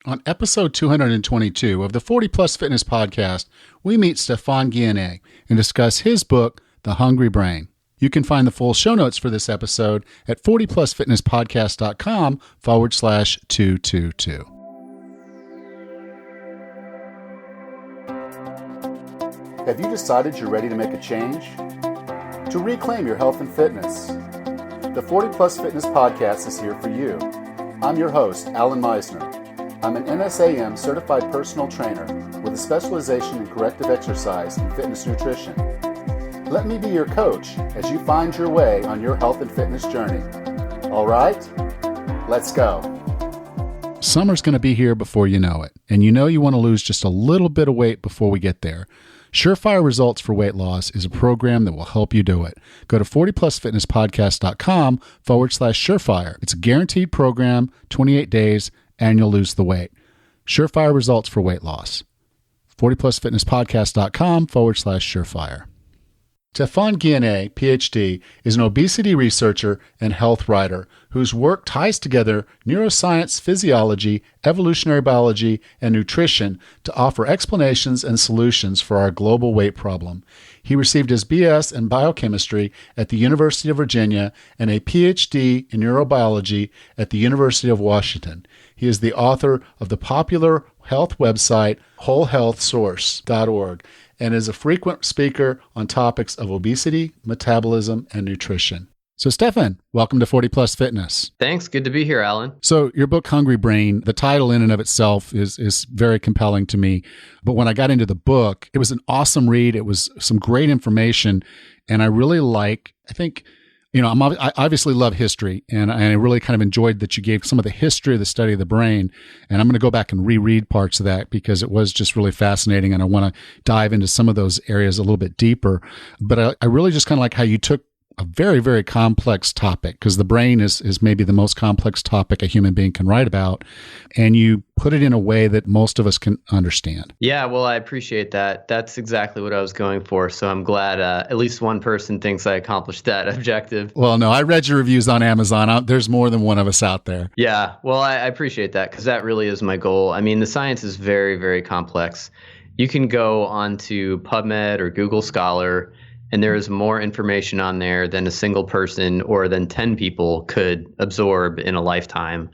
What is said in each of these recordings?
On episode 222 of the 40 Plus Fitness Podcast, we meet Stephan Guyenet and discuss his book, The Hungry Brain. You can find the full show notes for this episode at 40plusfitnesspodcast.com/222. Have you decided you're ready to make a change? To reclaim your health and fitness? The 40 Plus Fitness Podcast is here for you. I'm your host, Alan Meisner. I'm an NSAM certified personal trainer with a specialization in corrective exercise and fitness nutrition. Let me be your coach as you find your way on your health and fitness journey. All right, let's go. Summer's going to be here before you know it, and you know you want to lose just a little bit of weight before we get there. Surefire Results for Weight Loss is a program that will help you do it. Go to 40plusfitnesspodcast.com/surefire. It's a guaranteed program, 28 days, and you'll lose the weight. Surefire Results for Weight Loss. 40plusfitnesspodcast.com/surefire. Stephan Guyenet, PhD, is an obesity researcher and health writer whose work ties together neuroscience, physiology, evolutionary biology, and nutrition to offer explanations and solutions for our global weight problem. He received his BS in biochemistry at the University of Virginia and a PhD in neurobiology at the University of Washington. He is the author of the popular health website wholehealthsource.org and is a frequent speaker on topics of obesity, metabolism, and nutrition. So Stephan, welcome to 40 Plus Fitness. Thanks. Good to be here, Alan. So your book, Hungry Brain, the title in and of itself is very compelling to me. But when I got into the book, it was an awesome read. It was some great information. And I really I obviously love history, and I really kind of enjoyed that you gave some of the history of the study of the brain. And I'm going to go back and reread parts of that because it was just really fascinating, and I want to dive into some of those areas a little bit deeper. But I really just kind of like how you took a very, very complex topic, because the brain is maybe the most complex topic a human being can write about, and you put it in a way that most of us can understand. Yeah, well, I appreciate that. That's exactly what I was going for. So I'm glad at least one person thinks I accomplished that objective. Well, no, I read your reviews on Amazon. There's more than one of us out there. Yeah, well, I appreciate that, because that really is my goal. I mean, the science is very, very complex. You can go onto PubMed or Google Scholar, and there is more information on there than a single person or than 10 people could absorb in a lifetime.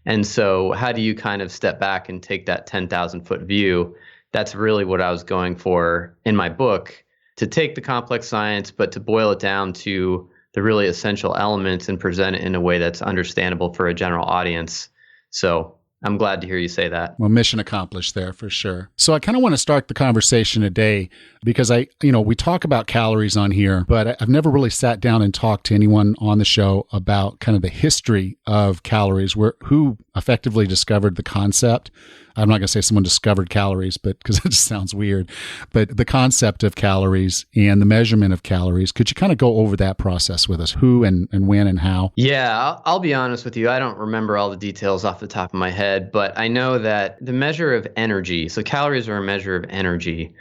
And so how do you kind of step back and take that 10,000 foot view? That's really what I was going for in my book, to take the complex science, but to boil it down to the really essential elements and present it in a way that's understandable for a general audience. So I'm glad to hear you say that. Well, mission accomplished there for sure. So I kind of want to start the conversation today because we talk about calories on here, but I've never really sat down and talked to anyone on the show about kind of the history of calories, who effectively discovered the concept. I'm not going to say someone discovered calories, but because it just sounds weird, but the concept of calories and the measurement of calories. Could you kind of go over that process with us? Who and when and how? Yeah, I'll be honest with you. I don't remember all the details off the top of my head, but I know that the measure of energy, so calories are a measure of energy,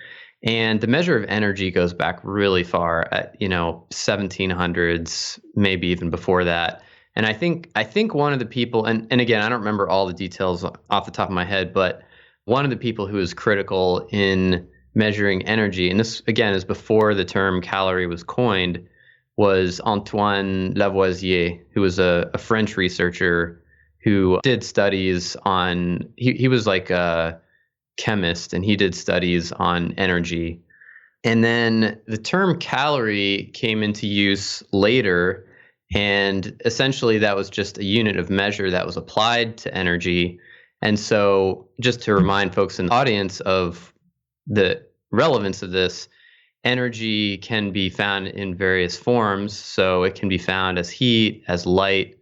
and the measure of energy goes back really far at, 1700s, maybe even before that. And I think one of the people, and again, I don't remember all the details off the top of my head, but one of the people who was critical in measuring energy, and this again is before the term calorie was coined, was Antoine Lavoisier, who was a French researcher who did studies on, he was like a chemist, and he did studies on energy. And then the term calorie came into use later. And essentially, that was just a unit of measure that was applied to energy. And so just to remind folks in the audience of the relevance of this, energy can be found in various forms. So it can be found as heat, as light,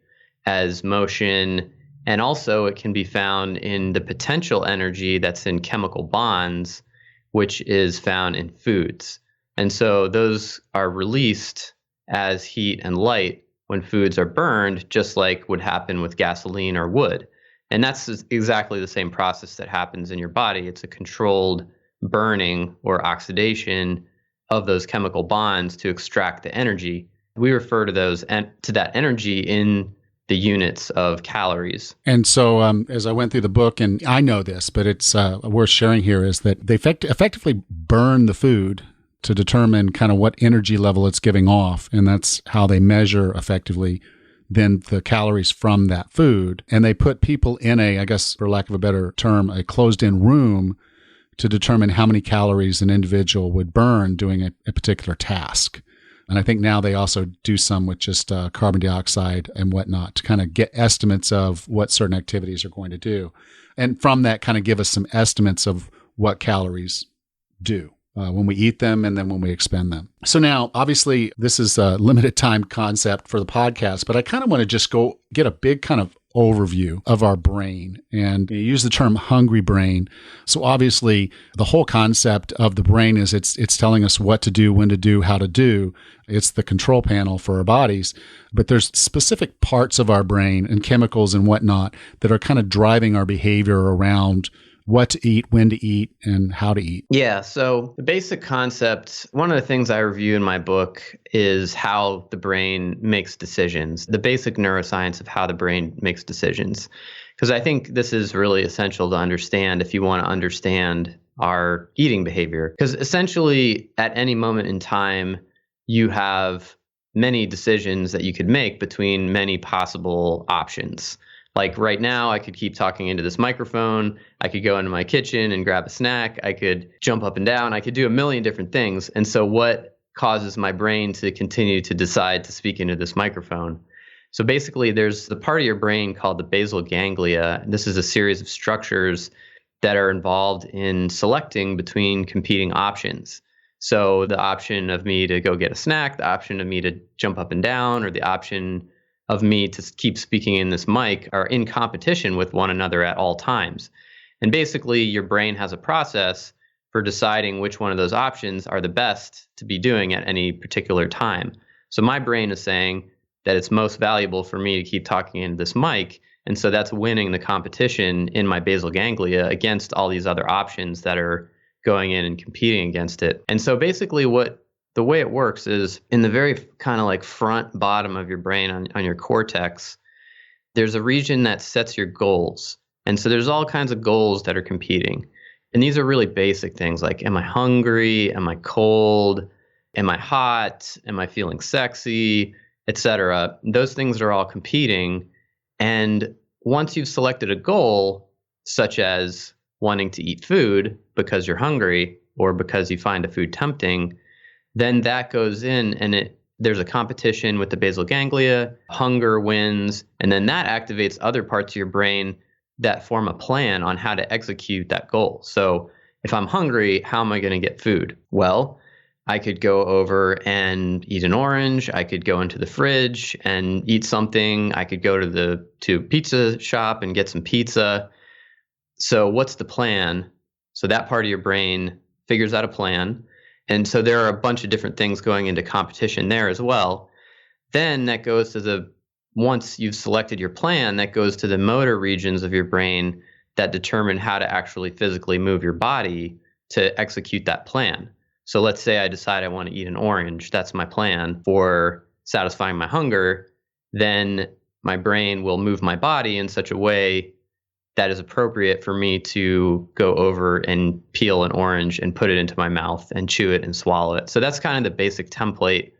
as motion, and also it can be found in the potential energy that's in chemical bonds, which is found in foods. And so those are released as heat and light when foods are burned, just like would happen with gasoline or wood. And that's exactly the same process that happens in your body. It's a controlled burning or oxidation of those chemical bonds to extract the energy. We refer to those and to that energy in the units of calories. And so as I went through the book, and I know this, but it's worth sharing here, is that they effectively burn the food to determine kind of what energy level it's giving off. And that's how they measure effectively then the calories from that food. And they put people in I guess for lack of a better term, a closed-in room to determine how many calories an individual would burn doing a particular task. And I think now they also do some with just carbon dioxide and whatnot to kind of get estimates of what certain activities are going to do. And from that, kind of give us some estimates of what calories do when we eat them and then when we expend them. So now, obviously, this is a limited time concept for the podcast, but I kind of want to just go get a big kind of overview of our brain. And you use the term hungry brain. So obviously, the whole concept of the brain is it's telling us what to do, when to do, how to do. It's the control panel for our bodies. But there's specific parts of our brain and chemicals and whatnot that are kind of driving our behavior around what to eat, when to eat, and how to eat. Yeah. So the basic concept, one of the things I review in my book is how the brain makes decisions, the basic neuroscience of how the brain makes decisions. Because I think this is really essential to understand if you want to understand our eating behavior. Because essentially, at any moment in time, you have many decisions that you could make between many possible options. Like right now, I could keep talking into this microphone. I could go into my kitchen and grab a snack. I could jump up and down. I could do a million different things. And so what causes my brain to continue to decide to speak into this microphone? So basically, there's the part of your brain called the basal ganglia. This is a series of structures that are involved in selecting between competing options. So the option of me to go get a snack, the option of me to jump up and down, or the option of me to keep speaking in this mic are in competition with one another at all times. And basically, your brain has a process for deciding which one of those options are the best to be doing at any particular time. So my brain is saying that it's most valuable for me to keep talking into this mic. And so that's winning the competition in my basal ganglia against all these other options that are going in and competing against it. And so basically the way it works is in the very kind of like front bottom of your brain on your cortex, there's a region that sets your goals. And so there's all kinds of goals that are competing. And these are really basic things like, am I hungry? Am I cold? Am I hot? Am I feeling sexy? Etc. Those things are all competing. And once you've selected a goal, such as wanting to eat food because you're hungry or because you find a food tempting, then that goes in and there's a competition with the basal ganglia, hunger wins, and then that activates other parts of your brain that form a plan on how to execute that goal. So if I'm hungry, how am I going to get food? Well, I could go over and eat an orange. I could go into the fridge and eat something. I could go to a pizza shop and get some pizza. So what's the plan? So that part of your brain figures out a plan. And so there are a bunch of different things going into competition there as well. Then that goes to once you've selected your plan, that goes to the motor regions of your brain that determine how to actually physically move your body to execute that plan. So let's say I decide I want to eat an orange. That's my plan for satisfying my hunger. Then my brain will move my body in such a way that is appropriate for me to go over and peel an orange and put it into my mouth and chew it and swallow it. So that's kind of the basic template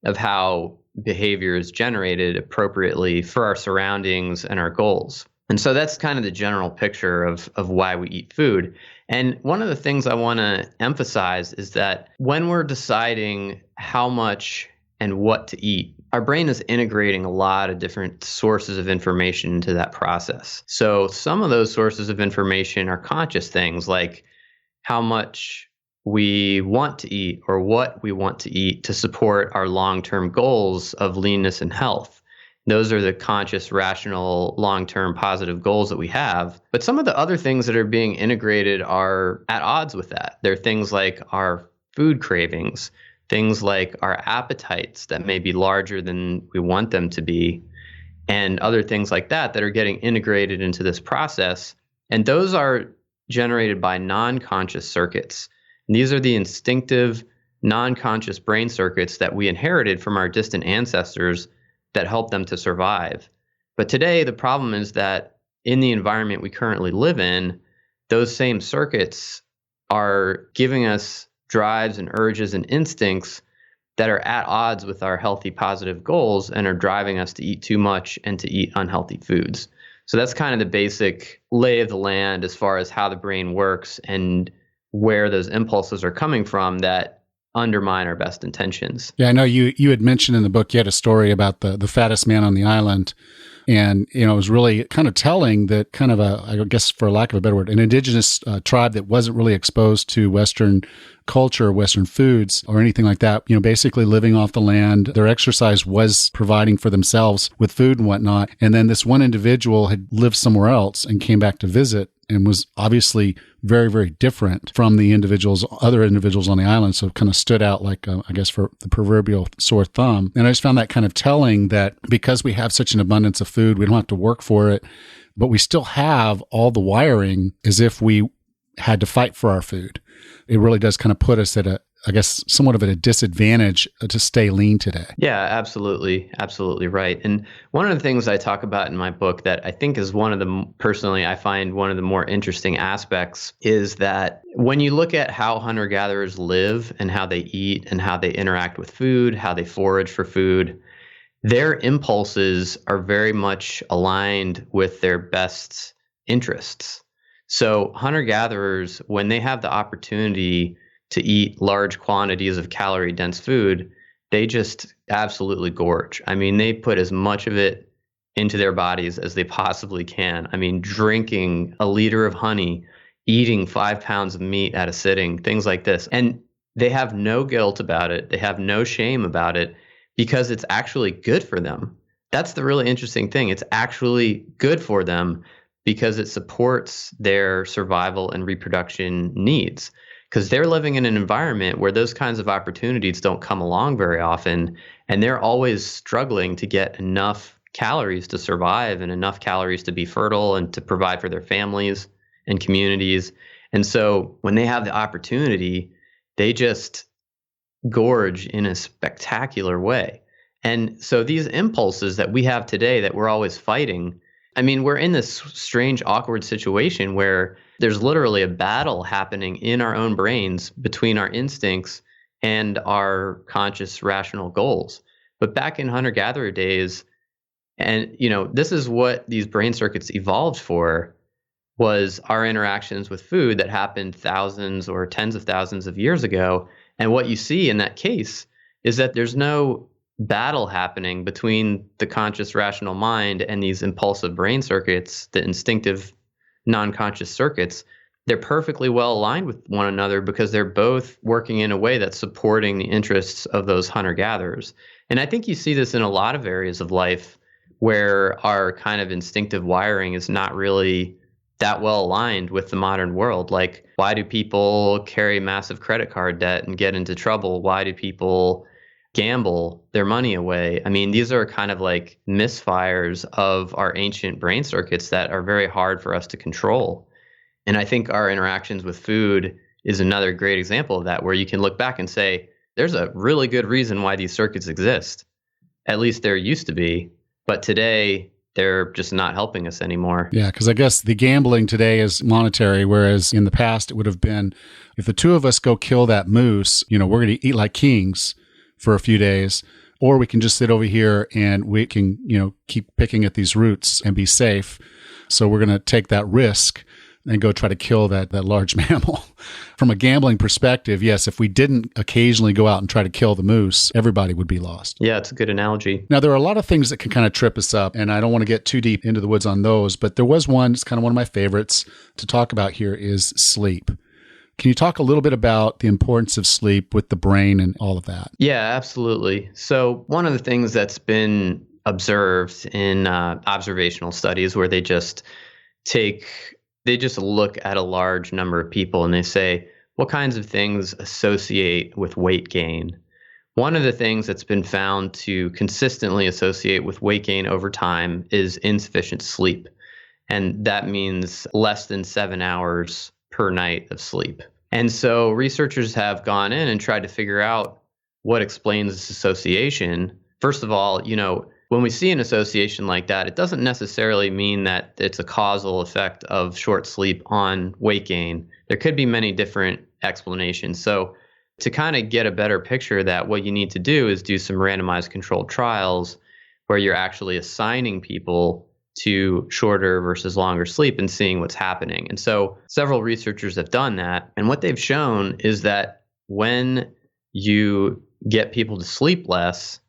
of how behavior is generated appropriately for our surroundings and our goals. And so that's kind of the general picture of why we eat food. And one of the things I want to emphasize is that when we're deciding how much and what to eat, our brain is integrating a lot of different sources of information into that process. So some of those sources of information are conscious things like how much we want to eat or what we want to eat to support our long-term goals of leanness and health. Those are the conscious, rational, long-term positive goals that we have. But some of the other things that are being integrated are at odds with that. They're things like our food cravings, things like our appetites that may be larger than we want them to be, and other things like that that are getting integrated into this process. And those are generated by non-conscious circuits. And these are the instinctive, non-conscious brain circuits that we inherited from our distant ancestors that help them to survive. But today, the problem is that in the environment we currently live in, those same circuits are giving us drives and urges and instincts that are at odds with our healthy, positive goals and are driving us to eat too much and to eat unhealthy foods. So that's kind of the basic lay of the land as far as how the brain works and where those impulses are coming from that undermine our best intentions. Yeah, I know you had mentioned in the book, you had a story about the fattest man on the island. And, it was really kind of telling that kind of I guess for lack of a better word, an indigenous tribe that wasn't really exposed to Western culture, Western foods or anything like that, basically living off the land. Their exercise was providing for themselves with food and whatnot. And then this one individual had lived somewhere else and came back to visit and was obviously very, very different from the other individuals on the island. So it kind of stood out like, I guess, for the proverbial sore thumb. And I just found that kind of telling that because we have such an abundance of food, we don't have to work for it, but we still have all the wiring as if we had to fight for our food. It really does kind of put us at somewhat of a disadvantage to stay lean today. Yeah, absolutely. Absolutely right. And one of the things I talk about in my book that I think is personally, I find one of the more interesting aspects is that when you look at how hunter-gatherers live and how they eat and how they interact with food, how they forage for food, their impulses are very much aligned with their best interests. So hunter-gatherers, when they have the opportunity to eat large quantities of calorie-dense food, they just absolutely gorge. I mean, they put as much of it into their bodies as they possibly can. I mean, drinking a liter of honey, eating 5 pounds of meat at a sitting, things like this. And they have no guilt about it. They have no shame about it because it's actually good for them. That's the really interesting thing. It's actually good for them because it supports their survival and reproduction needs. Because they're living in an environment where those kinds of opportunities don't come along very often, and they're always struggling to get enough calories to survive and enough calories to be fertile and to provide for their families and communities. And so when they have the opportunity, they just gorge in a spectacular way. And so these impulses that we have today that we're always fighting, I mean, we're in this strange, awkward situation where there's literally a battle happening in our own brains between our instincts and our conscious, rational goals. But back in hunter-gatherer days, and this is what these brain circuits evolved for, was our interactions with food that happened thousands or tens of thousands of years ago. And what you see in that case is that there's no battle happening between the conscious, rational mind and these impulsive brain circuits, the instinctive, non-conscious circuits. They're perfectly well aligned with one another because they're both working in a way that's supporting the interests of those hunter-gatherers. And I think you see this in a lot of areas of life where our kind of instinctive wiring is not really that well aligned with the modern world. Like, why do people carry massive credit card debt and get into trouble? Why do people gamble their money away? I mean, these are kind of like misfires of our ancient brain circuits that are very hard for us to control. And I think our interactions with food is another great example of that, where you can look back and say, there's a really good reason why these circuits exist. At least there used to be. But today, they're just not helping us anymore. Yeah, because I guess the gambling today is monetary, whereas in the past, it would have been, if the two of us go kill that moose, we're going to eat like kings for a few days, or we can just sit over here and we can, keep picking at these roots and be safe. So we're going to take that risk and go try to kill that large mammal. From a gambling perspective, yes, if we didn't occasionally go out and try to kill the moose, everybody would be lost. Yeah, it's a good analogy. Now, there are a lot of things that can kind of trip us up, and I don't want to get too deep into the woods on those, but there was one, it's kind of one of my favorites to talk about here, is sleep. Can you talk a little bit about the importance of sleep with the brain and all of that? Yeah, absolutely. So one of the things that's been observed in observational studies where they just look at a large number of people and they say, what kinds of things associate with weight gain? One of the things that's been found to consistently associate with weight gain over time is insufficient sleep. And that means less than 7 hours per night of sleep. And so researchers have gone in and tried to figure out what explains this association. First of all, when we see an association like that, it doesn't necessarily mean that it's a causal effect of short sleep on weight gain. There could be many different explanations. So to kind of get a better picture of that, what you need to do is do some randomized controlled trials where you're actually assigning people to shorter versus longer sleep and seeing what's happening. And so several researchers have done that. And what they've shown is that when you get people to sleep less,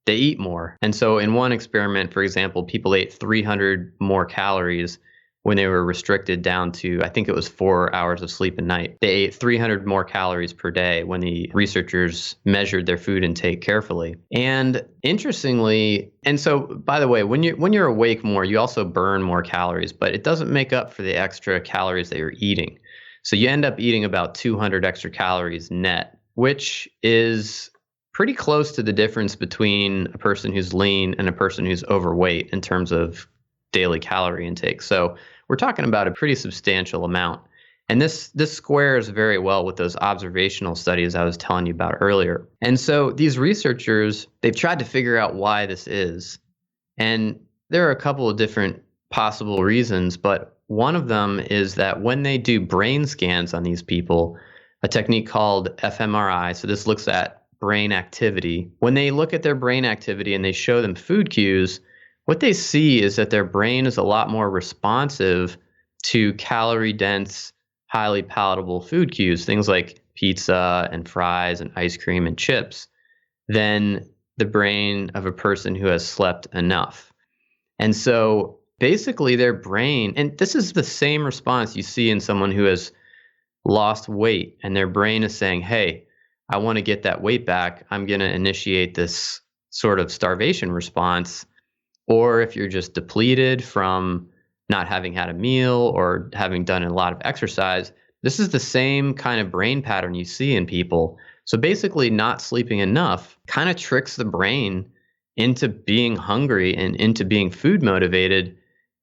they eat more. And so in one experiment, for example, people ate 300 more calories when they were restricted down to, I think it was 4 hours of sleep a night. They ate 300 more calories per day when the researchers measured their food intake carefully. And interestingly, and so by the way, when you're awake more, you also burn more calories, but it doesn't make up for the extra calories that you're eating. So you end up eating about 200 extra calories net, which is pretty close to the difference between a person who's lean and a person who's overweight in terms of daily calorie intake. So we're talking about a pretty substantial amount. And this squares very well with those observational studies I was telling you about earlier. And so these researchers, they've tried to figure out why this is. And there are a couple of different possible reasons, but one of them is that when they do brain scans on these people, a technique called fMRI, so this looks at brain activity. When they look at their brain activity and they show them food cues, what they see is that their brain is a lot more responsive to calorie-dense, highly palatable food cues, things like pizza and fries and ice cream and chips, than the brain of a person who has slept enough. And so basically their brain, and this is the same response you see in someone who has lost weight, and their brain is saying, hey, I want to get that weight back. I'm going to initiate this sort of starvation response. Or if you're just depleted from not having had a meal or having done a lot of exercise, this is the same kind of brain pattern you see in people. So basically not sleeping enough kind of tricks the brain into being hungry and into being food motivated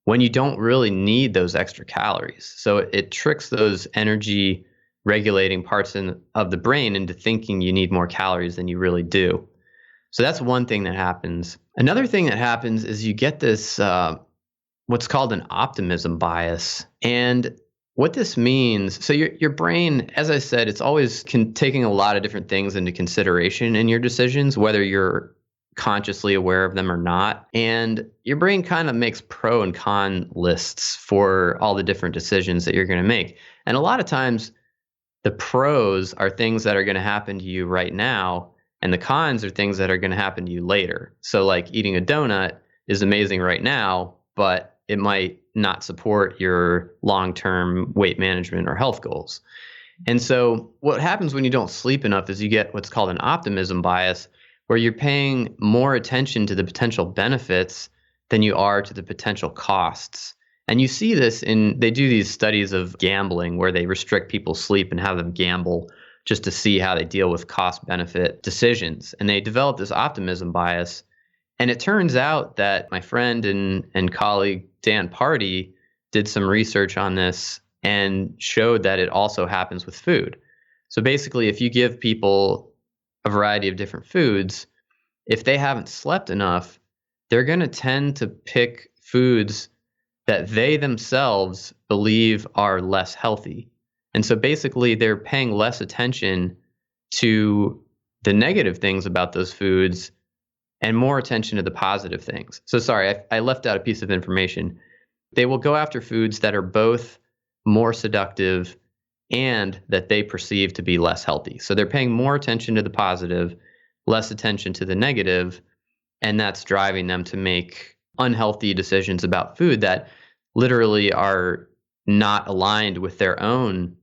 when you don't really need those extra calories. So it tricks those energy regulating parts of the brain into thinking you need more calories than you really do. So that's one thing that happens. Another thing that happens is you get this, what's called an optimism bias. And what this means, so your brain, as I said, it's always taking a lot of different things into consideration in your decisions, whether you're consciously aware of them or not. And your brain kind of makes pro and con lists for all the different decisions that you're going to make. And a lot of times, the pros are things that are going to happen to you right now, and the cons are things that are going to happen to you later. So like eating a donut is amazing right now, but it might not support your long-term weight management or health goals. And so what happens when you don't sleep enough is you get what's called an optimism bias, where you're paying more attention to the potential benefits than you are to the potential costs. And you see this they do these studies of gambling where they restrict people's sleep and have them gamble just to see how they deal with cost-benefit decisions. And they develop this optimism bias. And it turns out that my friend and colleague Dan Party did some research on this and showed that it also happens with food. So basically, if you give people a variety of different foods, if they haven't slept enough, they're going to tend to pick foods that they themselves believe are less healthy. And so basically they're paying less attention to the negative things about those foods and more attention to the positive things. So sorry, I left out a piece of information. They will go after foods that are both more seductive and that they perceive to be less healthy. So they're paying more attention to the positive, less attention to the negative, and that's driving them to make unhealthy decisions about food that literally are not aligned with their own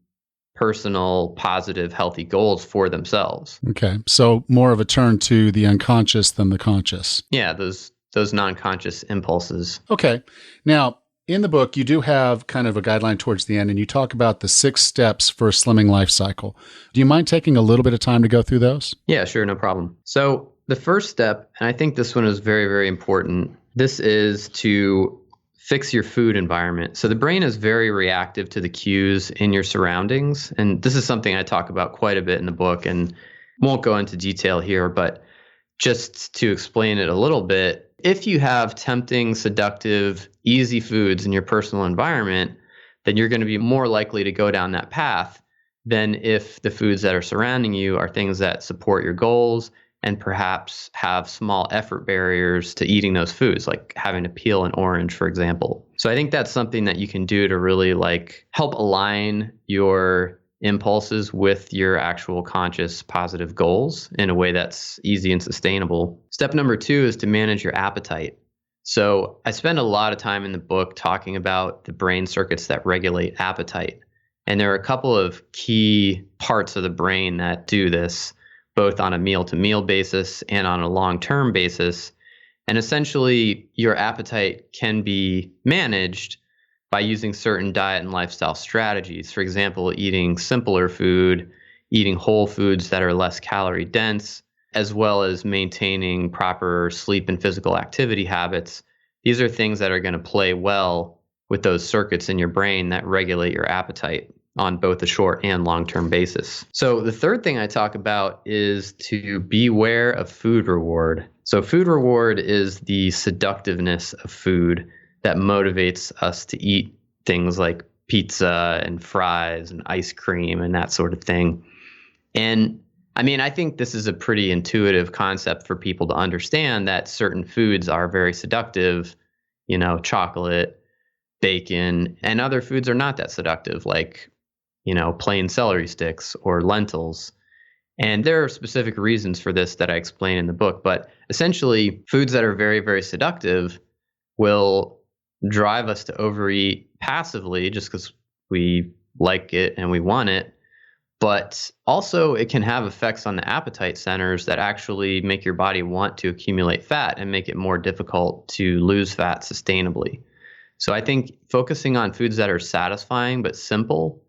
personal, positive, healthy goals for themselves. Okay. So more of a turn to the unconscious than the conscious. Yeah, those non-conscious impulses. Okay. Now, in the book, you do have kind of a guideline towards the end, and you talk about the 6 steps for a slimming life cycle. Do you mind taking a little bit of time to go through those? Yeah, sure. No problem. So the first step, and I think this one is very, very important, this is to fix your food environment. So the brain is very reactive to the cues in your surroundings. And this is something I talk about quite a bit in the book and won't go into detail here, but just to explain it a little bit, if you have tempting, seductive, easy foods in your personal environment, then you're going to be more likely to go down that path than if the foods that are surrounding you are things that support your goals and perhaps have small effort barriers to eating those foods, like having to peel an orange, for example. So I think that's something that you can do to really help align your impulses with your actual conscious positive goals in a way that's easy and sustainable. Step number 2 is to manage your appetite. So I spend a lot of time in the book talking about the brain circuits that regulate appetite. And there are a couple of key parts of the brain that do this, both on a meal-to-meal basis and on a long-term basis. And essentially, your appetite can be managed by using certain diet and lifestyle strategies. For example, eating simpler food, eating whole foods that are less calorie dense, as well as maintaining proper sleep and physical activity habits. These are things that are going to play well with those circuits in your brain that regulate your appetite on both a short and long-term basis. So the third thing I talk about is to beware of food reward. So food reward is the seductiveness of food that motivates us to eat things like pizza and fries and ice cream and that sort of thing. And I think this is a pretty intuitive concept for people to understand that certain foods are very seductive, chocolate, bacon, and other foods are not that seductive, like, plain celery sticks or lentils. And there are specific reasons for this that I explain in the book. But essentially, foods that are very, very seductive will drive us to overeat passively just because we like it and we want it. But also it can have effects on the appetite centers that actually make your body want to accumulate fat and make it more difficult to lose fat sustainably. So I think focusing on foods that are satisfying but simple,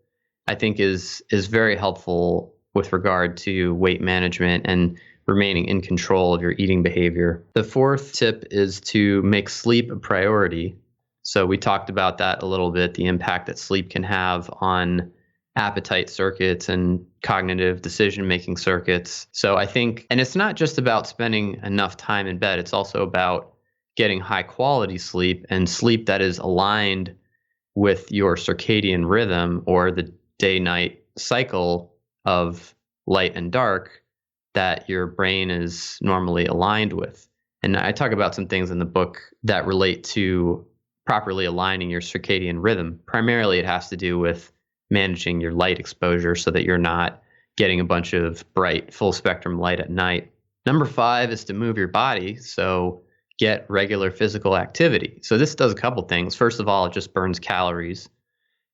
I think is very helpful with regard to weight management and remaining in control of your eating behavior. The fourth tip is to make sleep a priority. So we talked about that a little bit, the impact that sleep can have on appetite circuits and cognitive decision-making circuits. So I think, and it's not just about spending enough time in bed, it's also about getting high quality sleep and sleep that is aligned with your circadian rhythm or the day-night cycle of light and dark that your brain is normally aligned with. And I talk about some things in the book that relate to properly aligning your circadian rhythm. Primarily, it has to do with managing your light exposure so that you're not getting a bunch of bright, full spectrum light at night. Number 5 is to move your body. So get regular physical activity. So this does a couple things. First of all, it just burns calories.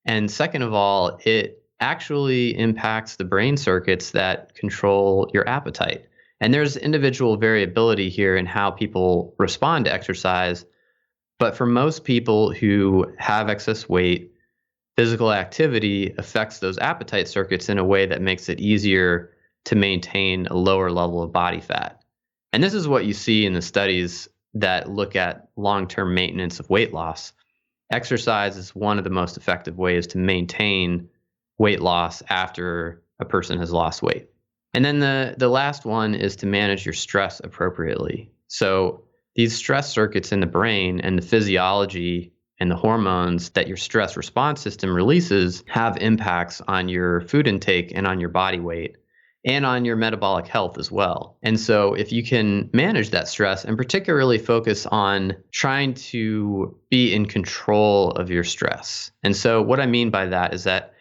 And second of all, it actually impacts the brain circuits that control your appetite. And there's individual variability here in how people respond to exercise. But for most people who have excess weight, physical activity affects those appetite circuits in a way that makes it easier to maintain a lower level of body fat. And this is what you see in the studies that look at long-term maintenance of weight loss. Exercise is one of the most effective ways to maintain weight loss after a person has lost weight. And then the last one is to manage your stress appropriately. So these stress circuits in the brain and the physiology and the hormones that your stress response system releases have impacts on your food intake and on your body weight and on your metabolic health as well. And so if you can manage that stress and particularly focus on trying to be in control of your stress. And so what I mean by that is that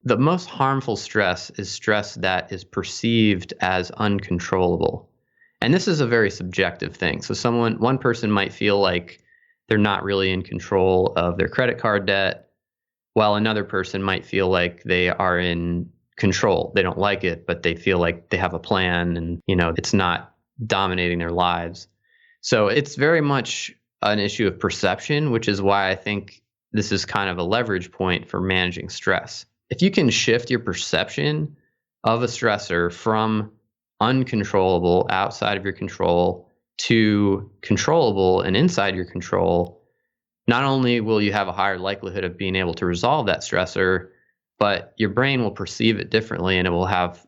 the most harmful stress is stress that is perceived as uncontrollable. And this is a very subjective thing. So one person might feel like they're not really in control of their credit card debt, while another person might feel like they are in control. They don't like it, but they feel like they have a plan and, it's not dominating their lives. So it's very much an issue of perception, which is why I think this is kind of a leverage point for managing stress. If you can shift your perception of a stressor from uncontrollable, outside of your control, to controllable and inside your control, not only will you have a higher likelihood of being able to resolve that stressor, but your brain will perceive it differently and it will have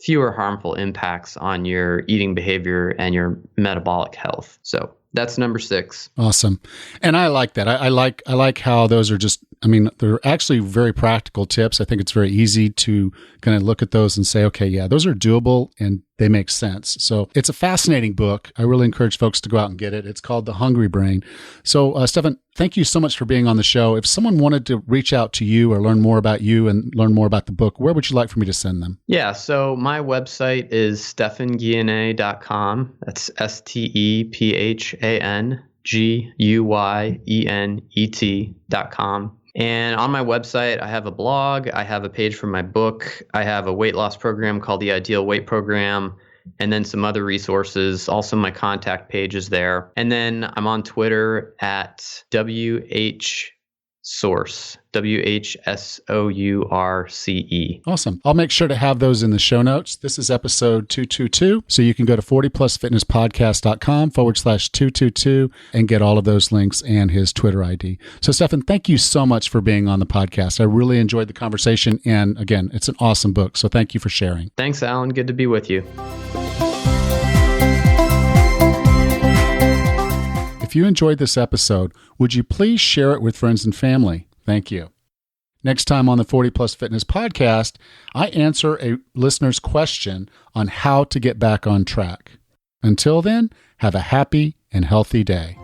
fewer harmful impacts on your eating behavior and your metabolic health. So That's number 6. Awesome. And I like that. I like how those are just, they're actually very practical tips. I think it's very easy to kind of look at those and say, okay, yeah, those are doable and they make sense. So it's a fascinating book. I really encourage folks to go out and get it. It's called The Hungry Brain. So, Stephan, thank you so much for being on the show. If someone wanted to reach out to you or learn more about you and learn more about the book, where would you like for me to send them? Yeah, so my website is stephanguyenet.com. That's stephanguyenet.com. And on my website, I have a blog, I have a page for my book, I have a weight loss program called the Ideal Weight Program, and then some other resources. Also, my contact page is there. And then I'm on Twitter at WHSource, WHSOURCE. Awesome. I'll make sure to have those in the show notes. This is episode 222. So you can go to 40plusfitnesspodcast.com/222 and get all of those links and his Twitter ID. So Stephan, thank you so much for being on the podcast. I really enjoyed the conversation. And again, it's an awesome book. So thank you for sharing. Thanks, Alan. Good to be with you. If you enjoyed this episode, would you please share it with friends and family? Thank you. Next time on the 40 Plus Fitness Podcast, I answer a listener's question on how to get back on track. Until then, have a happy and healthy day.